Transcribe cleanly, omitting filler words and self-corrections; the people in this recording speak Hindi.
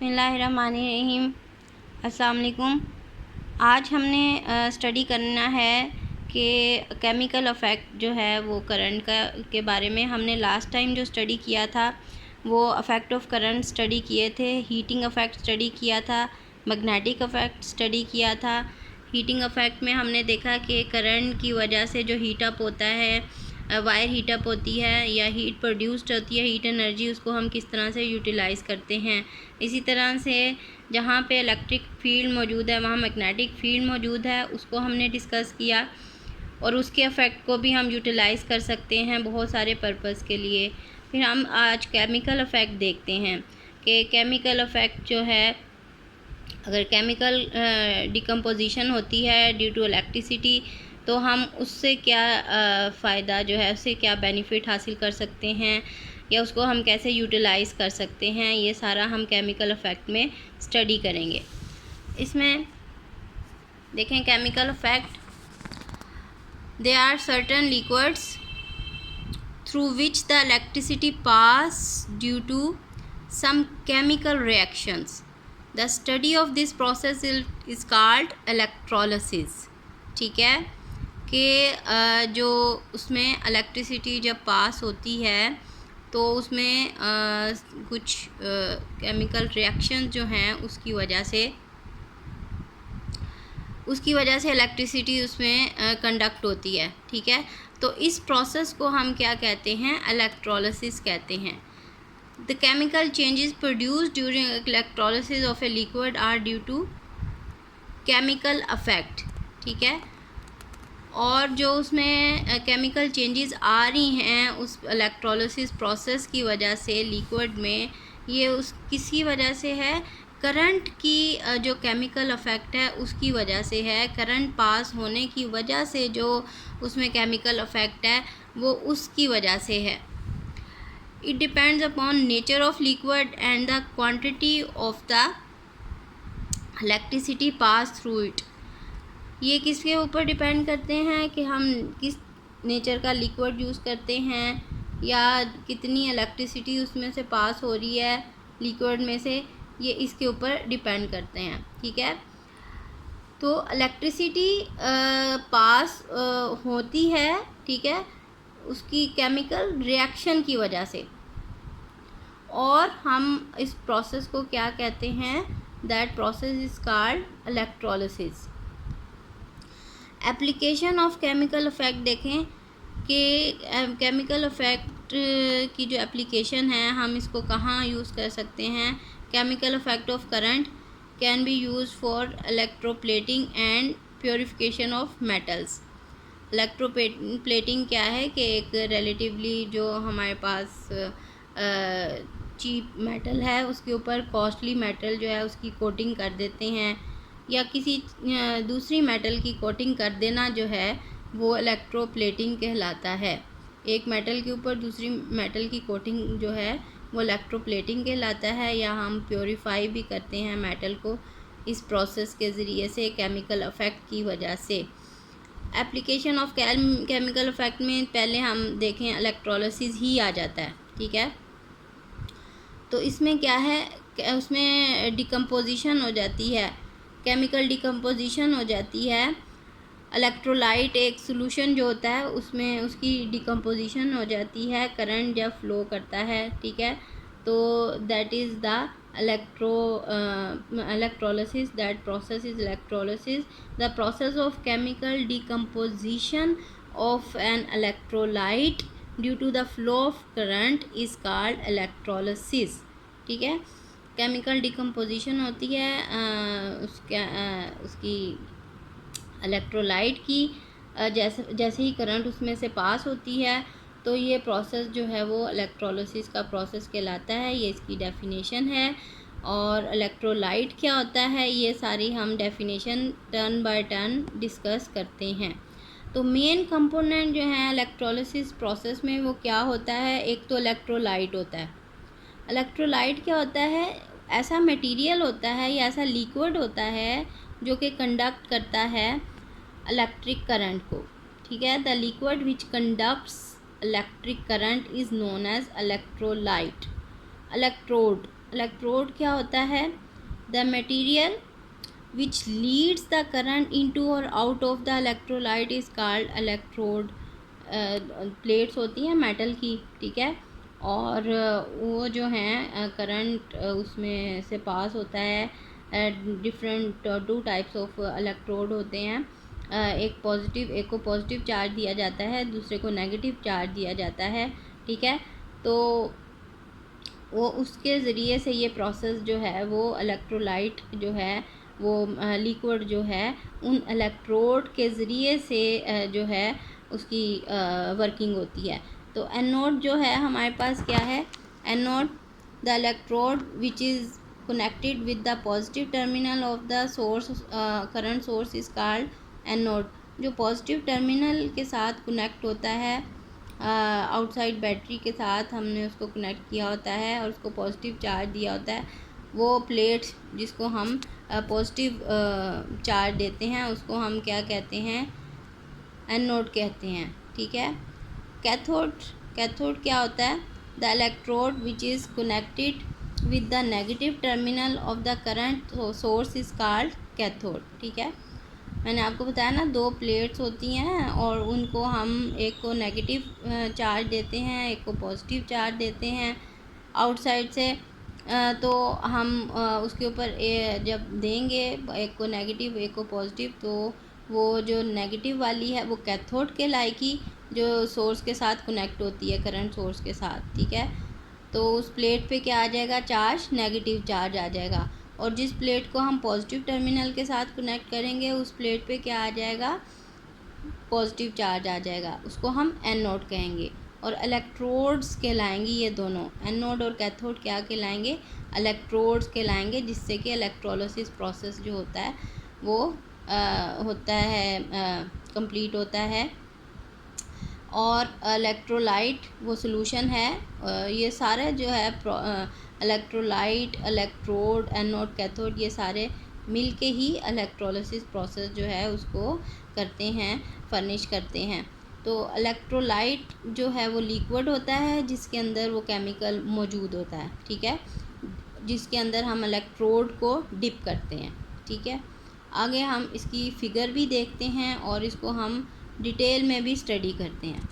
बिस्मिल्लाहिर्रहमानिर्रहीम। अस्सलाम वालेकुम। आज हमने स्टडी करना है कि केमिकल अफेक्ट जो है वो करंट का के बारे में। हमने लास्ट टाइम जो स्टडी किया था वो अफेक्ट ऑफ करंट स्टडी किए थे, हीटिंग अफेक्ट स्टडी किया था, मैग्नेटिक अफेक्ट स्टडी किया था। हीटिंग अफेक्ट में हमने देखा कि करंट की वजह से जो हीट अप होता है, वायर हीट अप होती है या हीट प्रोड्यूस्ड होती है, हीट एनर्जी, उसको हम किस तरह से यूटिलाइज़ करते हैं। इसी तरह से जहाँ पे इलेक्ट्रिक फील्ड मौजूद है वहाँ मैग्नेटिक फील्ड मौजूद है, उसको हमने डिस्कस किया और उसके अफेक्ट को भी हम यूटिलाइज़ कर सकते हैं बहुत सारे पर्पस के लिए। फिर हम आज केमिकल अफेक्ट देखते हैं कि केमिकल अफेक्ट जो है, अगर केमिकल डिकम्पोजिशन होती है ड्यू टू इलेक्ट्रिसिटी तो हम उससे क्या फ़ायदा जो है, उससे क्या बेनिफिट हासिल कर सकते हैं या उसको हम कैसे यूटिलाइज़ कर सकते हैं, ये सारा हम केमिकल अफेक्ट में स्टडी करेंगे। इसमें देखें chemical affect, they are certain liquids through which the electricity pass due to some chemical reactions. The study of this process is called electrolysis। ठीक है कि जो उसमें इलेक्ट्रिसिटी जब पास होती है तो उसमें कुछ केमिकल रिएक्शन जो हैं उसकी वजह से इलेक्ट्रिसिटी उसमें कंडक्ट होती है। ठीक है, तो इस प्रोसेस को हम क्या कहते हैं, इलेक्ट्रोलिसिस कहते हैं। The chemical changes produced during electrolysis of a liquid are due to chemical effect। ठीक है, और जो उसमें केमिकल चेंजेस आ रही हैं उस इलेक्ट्रोलिसिस प्रोसेस की वजह से लिक्विड में, ये उस किसी वजह से है, करंट की जो केमिकल अफेक्ट है उसकी वजह से है। करंट पास होने की वजह से जो उसमें केमिकल अफेक्ट है वो उसकी वजह से है। It depends upon nature of liquid and the quantity of the electricity passed through it। ये किसके ऊपर डिपेंड करते हैं कि हम किस नेचर का लिक्विड यूज़ करते हैं या कितनी इलेक्ट्रिसिटी उसमें से पास हो रही है लिक्विड में से, ये इसके ऊपर डिपेंड करते हैं। ठीक है, तो इलेक्ट्रिसिटी पास होती है, ठीक है, उसकी केमिकल रिएक्शन की वजह से, और हम इस प्रोसेस को क्या कहते हैं, that process is called electrolysis. Application of chemical affect देखें कि केमिकल अफेक्ट की जो एप्लीकेशन है हम इसको कहाँ यूज़ कर सकते हैं। Chemical affect of current can be use for electroplating and purification of metals. Electroplating क्या है कि एक रिलेटिवली जो हमारे पास चीप मेटल है उसके ऊपर कॉस्टली मेटल जो है उसकी कोटिंग कर देते हैं, या किसी दूसरी मेटल की कोटिंग कर देना जो है वो इलेक्ट्रोप्लेटिंग कहलाता है। एक मेटल के ऊपर दूसरी मेटल की कोटिंग जो है वो इलेक्ट्रोप्लेटिंग कहलाता है, या हम प्योरीफाई भी करते हैं मेटल को इस प्रोसेस के ज़रिए से केमिकल अफेक्ट की वजह से। एप्लीकेशन ऑफ केमिकल अफेक्ट में पहले हम देखें इलेक्ट्रोलिसिस ही आ जाता है। ठीक है, तो इसमें क्या है, उसमें डिकम्पोजिशन हो जाती है, केमिकल डिकम्पोजिशन हो जाती है। इलेक्ट्रोलाइट एक सोल्यूशन जो होता है उसमें उसकी डिकम्पोजिशन हो जाती है करंट जब फ्लो करता है। ठीक है, तो that is the electrolysis। that process is electrolysis, the process of chemical decomposition of an electrolyte due to the flow of current is called electrolysis। ठीक है, केमिकल डिकम्पोजिशन होती है उसकी इलेक्ट्रोलाइट की, जैसे ही करंट उसमें से पास होती है तो ये प्रोसेस जो है वो इलेक्ट्रोलिसिस का प्रोसेस कहलाता है। ये इसकी डेफिनेशन है। और इलेक्ट्रोलाइट क्या होता है ये सारी हम definition turn by turn discuss करते हैं। तो मेन कंपोनेंट जो है इलेक्ट्रोलिसिस प्रोसेस में वो क्या होता है, एक तो इलेक्ट्रोलाइट होता है। इलेक्ट्रोलाइट क्या होता है, ऐसा मटेरियल होता है या ऐसा लिक्विड होता है जो कि कंडक्ट करता है इलेक्ट्रिक करंट को। ठीक है, the liquid which conducts electric current is known as electrolyte. Electrode electrode क्या होता है? The material which leads the current into और out of the electrolyte is called electrode. Plates होती हैं मेटल की, ठीक है, और वो जो हैं करंट उसमें से पास होता है। डिफरेंट 2 टाइप्स ऑफ इलेक्ट्रोड होते हैं, एक को पॉजिटिव चार्ज दिया जाता है, दूसरे को नेगेटिव चार्ज दिया जाता है, ठीक है। तो वो उसके ज़रिए से ये प्रोसेस जो है वो इलेक्ट्रोलाइट जो है वो लिक्विड जो है उन इलेक्ट्रोड के ज़रिए से जो है उसकी वर्किंग होती है। तो एनोड जो है हमारे पास क्या है? Anode the electrode which is connected with the positive terminal of the source current source is called anode. जो पॉजिटिव टर्मिनल के साथ कनेक्ट होता है आउटसाइड बैटरी के साथ, हमने उसको कनेक्ट किया होता है और उसको पॉजिटिव चार्ज दिया होता है, वो प्लेट जिसको हम पॉजिटिव चार्ज देते हैं उसको हम क्या कहते हैं? एनोड कहते हैं, ठीक है। कैथोड क्या होता है? The electrode which is connected with the negative terminal of the current source is called cathode, ठीक है। मैंने आपको बताया ना 2 प्लेट्स होती हैं और उनको हम एक को नेगेटिव चार्ज देते हैं, एक को पॉजिटिव चार्ज देते हैं आउटसाइड से। तो हम उसके ऊपर जब देंगे एक को नेगेटिव एक को पॉजिटिव, तो वो जो नेगेटिव वाली है वो कैथोड कहलाएगी, जो सोर्स के साथ कनेक्ट होती है, करंट सोर्स के साथ, ठीक है। तो उस प्लेट पे क्या आ जाएगा? चार्ज, नेगेटिव चार्ज आ जाएगा। और जिस प्लेट को हम पॉजिटिव टर्मिनल के साथ कनेक्ट करेंगे उस प्लेट पे क्या आ जाएगा? पॉजिटिव चार्ज आ जाएगा, उसको हम एनोड कहेंगे। और इलेक्ट्रोड्स कहलाएंगी ये दोनों, एनोड और कैथोड क्या कहलाएंगे? इलेक्ट्रोड्स कहलाएंगे, जिससे कि इलेक्ट्रोलिसिस प्रोसेस जो होता है वो होता है, कंप्लीट होता है। और इलेक्ट्रोलाइट वो सॉल्यूशन है। ये सारे जो है इलेक्ट्रोलाइट, इलेक्ट्रोड, एनोड, कैथोड, ये सारे मिल के ही इलेक्ट्रोलिसिस प्रोसेस जो है उसको करते हैं, फर्निश करते हैं। तो इलेक्ट्रोलाइट जो है वो लिक्विड होता है जिसके अंदर वो केमिकल मौजूद होता है, ठीक है, जिसके अंदर हम इलेक्ट्रोड को डिप करते हैं, ठीक है। आगे हम इसकी फ़िगर भी देखते हैं और इसको हम डिटेल में भी स्टडी करते हैं।